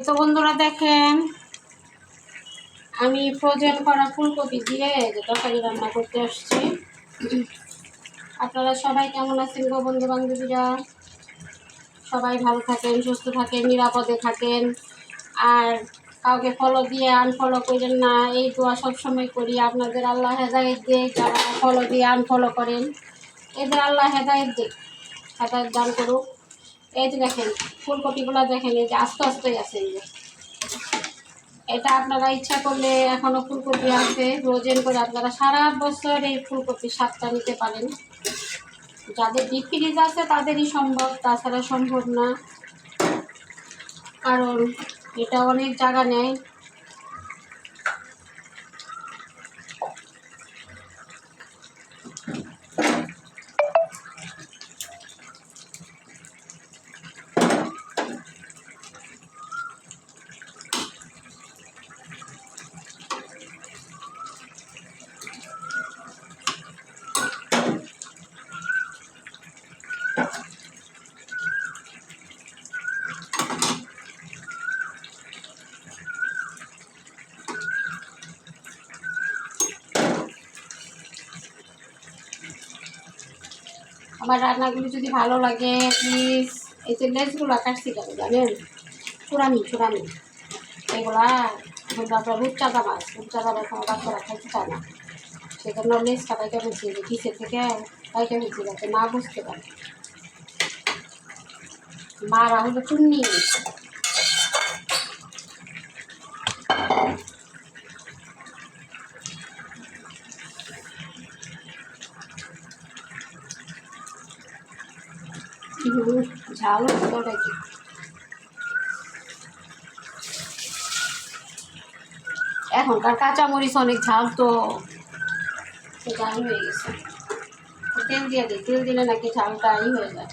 তো বন্ধুরা দেখেন, আমি ফ্রোজেন করা ফুলকপি দিয়ে যে তরকারি রান্না করতে আসছি। আপনারা সবাই কেমন আছেন গো বন্ধু বান্ধবীরা? সবাই ভালো থাকেন, সুস্থ থাকেন, নিরাপদে থাকেন। আর কাউকে ফলো দিয়ে আনফলো করেন না, এই দোয়া সবসময় করি। আপনাদের আল্লাহ হেদায়েত দিক, যারা ফলো দিয়ে আনফলো করেন এদের আল্লাহ হেদায়েত দিক, হেদায়েত দান করুক। এই যে দেখেন ফুলকপিগুলো দেখেন, এই যে আস্তে আস্তে আছে। এই যে এটা আপনারা ইচ্ছা করলে এখনো ফুলকপি আছে ফ্রোজেন করে আপনারা সারা বছর এই ফুলকপির স্বাদটা নিতে পারেন। যাদের ডিপ ফ্রিজ আছে তাদেরই সম্ভব, তাছাড়া সম্ভব না, কারণ এটা অনেক জায়গা নেয়। আমার রান্নাগুলো যদি ভালো লাগে প্লিজ, এই যে লেসগুলো কাটছি কেন জানেন? চূড়ানি এগুলা কিন্তু আপনার রূপচাঁদা মাছ এখন বাচ্চারা খাইতে চায় না, সেজন্য লেস কাটাইতে বলছি যে কিসের থেকে কাইতে বলছি যাতে না বুঝতে পারে। মারা হলো চুন্নি। ঝাল তরকারি এখনকার কাঁচামরিচ অনেক ঝাল, তো ঝাল হয়ে গেছে। তেল দিয়ে দিই, তেল দিলে নাকি ঝালটা হয়ে যায়।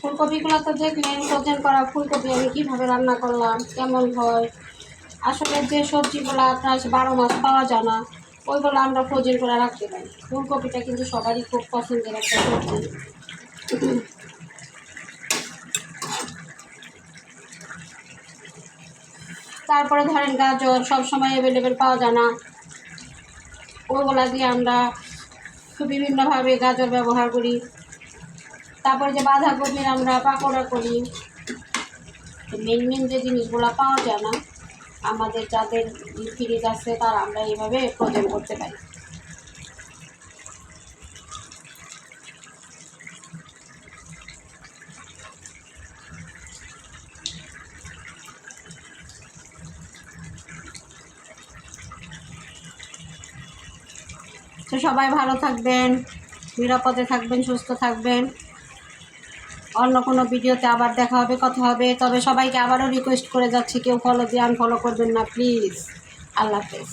ফুলকপিগুলো তো দেখলেন, ফ্রোজেন করা ফুলকপি আমি কীভাবে রান্না করলাম, কেমন হয়। আসলে যে সবজিগুলো আপনার 12 মাস পাওয়া যায় না, ওইগুলো আমরা ফ্রোজেন করে রাখতে পারি। ফুলকপিটা কিন্তু সবারই খুব পছন্দের একটা সবজি। তারপরে ধরেন গাজর সবসময় অ্যাভেলেবেল পাওয়া যায় না, ওইগুলা দিয়ে আমরা বিভিন্নভাবে গাজর ব্যবহার করি। তারপরে যে বাঁধাকপির আমরা পাকোড়া করি। মেন যে জিনিসগুলো পাওয়া যায় না, আমাদের যাদের ফ্রিজ আছে তারা আমরা এইভাবে ফ্রোজেন করতে পারি। তো সবাই ভালো থাকবেন, নিরাপদে থাকবেন, সুস্থ থাকবেন। অন্য কোনো ভিডিওতে আবার দেখা হবে, কথা হবে। তবে সবাইকে আবারও রিকোয়েস্ট করে যাচ্ছি, কেউ ফলো দিয়ে আনফলো করবেন না প্লিজ। আল্লাহ হাফেজ।